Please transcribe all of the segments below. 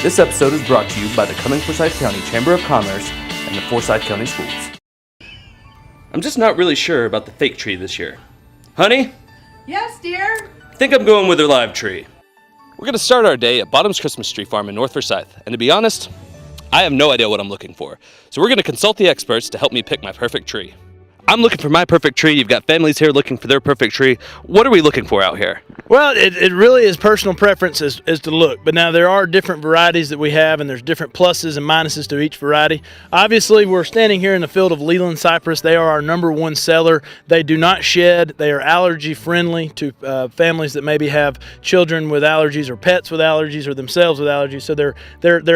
This episode is brought to you by the Forsyth County Chamber of Commerce and the Forsyth County Schools. I'm just not really sure about the fake tree this year. Honey? Yes, dear? I think I'm going with a live tree. We're going to start our day at Bottom's Christmas Tree Farm in North Forsyth, and to be honest, I have no idea what I'm looking for. So we're going to consult the experts to help me pick my perfect tree. I'm looking for my perfect tree. You've got families here looking for their perfect tree. What are we looking for out here? Well, it really is personal preference as to look. But now there are different varieties that we have, and there's different pluses and minuses to each variety. Obviously, we're standing here in the field of Leland cypress. They are our #1 seller. They do not shed. They are allergy friendly to families that maybe have children with allergies or pets with allergies or themselves with allergies. So they're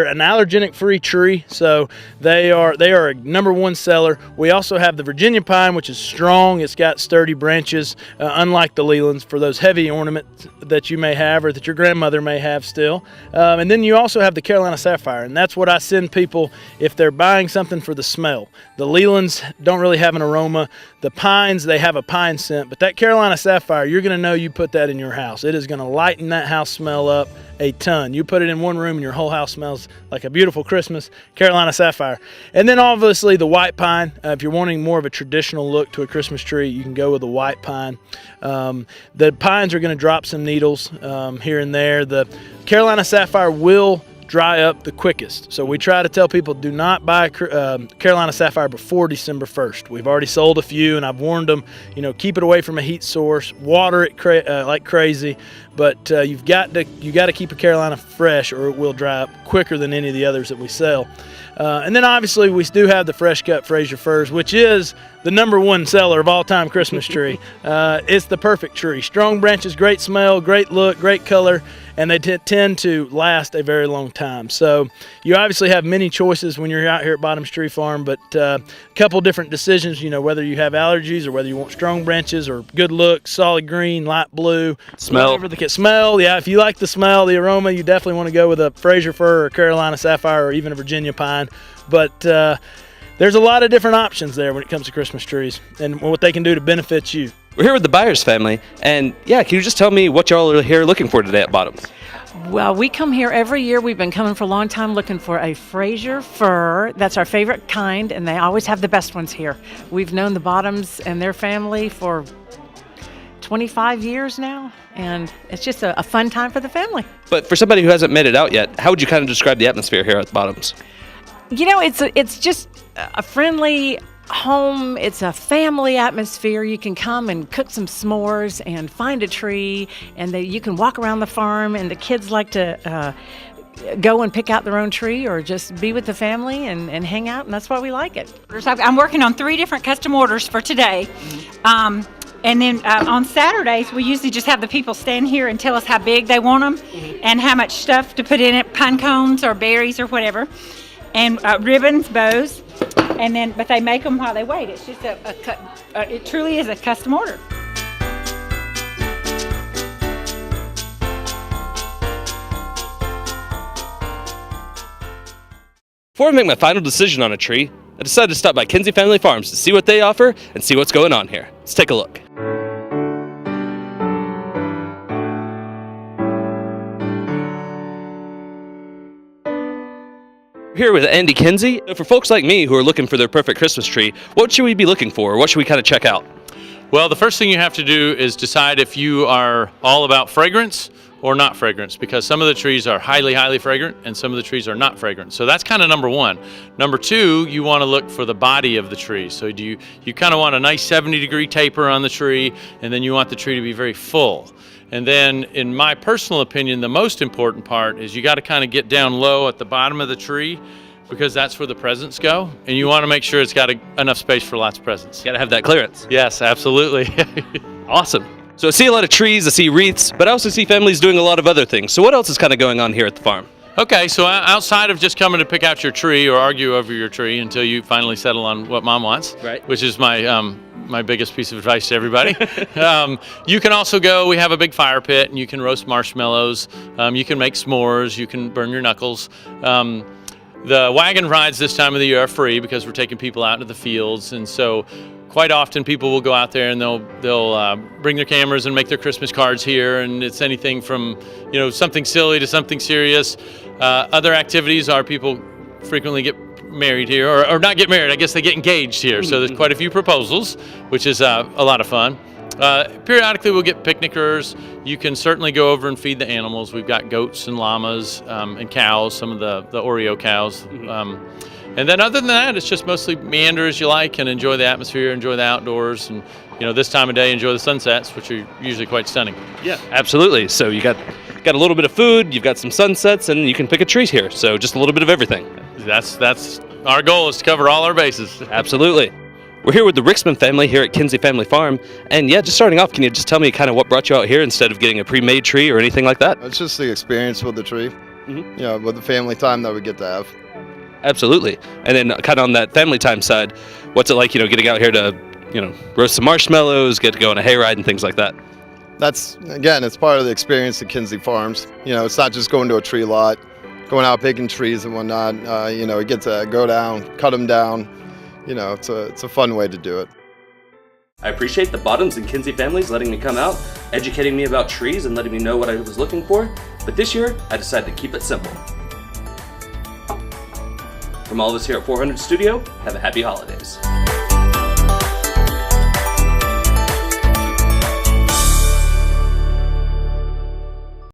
an allergenic free tree. So they are a #1 seller. We also have the Virginia pine, which is strong. It's got sturdy branches, unlike the Lelands, for those heavy ornaments that you may have or that your grandmother may have still. And then you also have the Carolina sapphire, and that's what I send people if they're buying something for the smell. The Lelands don't really have an aroma. The pines, they have a pine scent, but that Carolina sapphire, you're going to know you put that in your house. It is going to lighten that house smell up a ton. You put it in one room and your whole house smells like a beautiful Christmas Carolina sapphire. And then obviously the white pine. If you're wanting more of a traditional look to a Christmas tree, you can go with the white pine. The pines are going to drop some needles here and there. The Carolina sapphire will dry up the quickest. So we try to tell people, do not buy Carolina sapphire before December 1st. We've already sold a few, and I've warned them, keep it away from a heat source, water it like crazy, but you got to keep a Carolina fresh or it will dry up quicker than any of the others that we sell. And then obviously we do have the fresh cut Fraser firs, which is the #1 seller of all time Christmas tree. It's the perfect tree. Strong branches, great smell, great look, great color, and they tend to last a very long time. So you obviously have many choices when you're out here at Bottom's Tree Farm, but a couple different decisions, whether you have allergies or whether you want strong branches or good look, solid green, light blue. Smell. Whatever the smell, yeah, if you like the smell, the aroma, you definitely want to go with a Fraser fir or a Carolina sapphire or even a Virginia pine. But there's a lot of different options there when it comes to Christmas trees and what they can do to benefit you. We're here with the Byers family, and can you just tell me what y'all are here looking for today at Bottom's? Well, we come here every year. We've been coming for a long time looking for a Fraser fir. That's our favorite kind, and they always have the best ones here. We've known the Bottoms and their family for 25 years now, and it's just a fun time for the family. But for somebody who hasn't made it out yet, how would you kind of describe the atmosphere here at Bottom's? It's just a friendly home. It's a family atmosphere. You can come and cook some s'mores and find a tree, and you can walk around the farm, and the kids like to go and pick out their own tree or just be with the family and hang out, and that's why we like it. I'm working on 3 different custom orders for today. And then on Saturdays, we usually just have the people stand here and tell us how big they want them and how much stuff to put in it, pine cones or berries or whatever, and ribbons, bows, but they make them while they wait. It's just it truly is a custom order. Before I make my final decision on a tree, I decided to stop by Kinsey Family Farms to see what they offer and see what's going on here. Let's take a look. Here with Andy Kinsey. For folks like me who are looking for their perfect Christmas tree, what should we be looking for? What should we kind of check out? Well, the first thing you have to do is decide if you are all about fragrance or not fragrance, because some of the trees are highly, highly fragrant and some of the trees are not fragrant. So that's kind of #1. #2, you want to look for the body of the tree. So you kind of want a nice 70-degree taper on the tree, and then you want the tree to be very full. And then, in my personal opinion, the most important part is you got to kind of get down low at the bottom of the tree, because that's where the presents go, and you want to make sure it's got enough space for lots of presents. You got to have that clearance. Yes, absolutely. Awesome. So I see a lot of trees, I see wreaths, but I also see families doing a lot of other things. So what else is kind of going on here at the farm? Okay, so outside of just coming to pick out your tree or argue over your tree until you finally settle on what Mom wants, right, which is my biggest piece of advice to everybody, you can also go, we have a big fire pit, and you can roast marshmallows, you can make s'mores, you can burn your knuckles. The wagon rides this time of the year are free because we're taking people out into the fields, and so quite often people will go out there and they'll bring their cameras and make their Christmas cards here, and it's anything from something silly to something serious. Other activities are people frequently get married here, or not get married, I guess they get engaged here. So there's quite a few proposals, which is a lot of fun. Periodically we'll get picnickers. You can certainly go over and feed the animals. We've got goats and llamas and cows, some of the Oreo cows. And then other than that, it's just mostly meander as you like and enjoy the atmosphere, enjoy the outdoors, and this time of day enjoy the sunsets, which are usually quite stunning. Yeah, absolutely. So you got a little bit of food, you've got some sunsets, and you can pick a tree here. So just a little bit of everything. That's our goal, is to cover all our bases. Absolutely. We're here with the Ricksman family here at Kinsey Family Farm. And yeah, just starting off, can you just tell me kind of what brought you out here instead of getting a pre-made tree or anything like that? It's just the experience with the tree, with the family time that we get to have. Absolutely. And then kind of on that family time side, what's it like, getting out here to, roast some marshmallows, get to go on a hayride and things like that? That's, again, it's part of the experience at Kinsey Farms. It's not just going to a tree lot, going out picking trees and whatnot. We get to go down, cut them down. It's a fun way to do it. I appreciate the Bottoms and Kinsey families letting me come out, educating me about trees and letting me know what I was looking for. But this year, I decided to keep it simple. From all of us here at 400 Studio, have a happy holidays.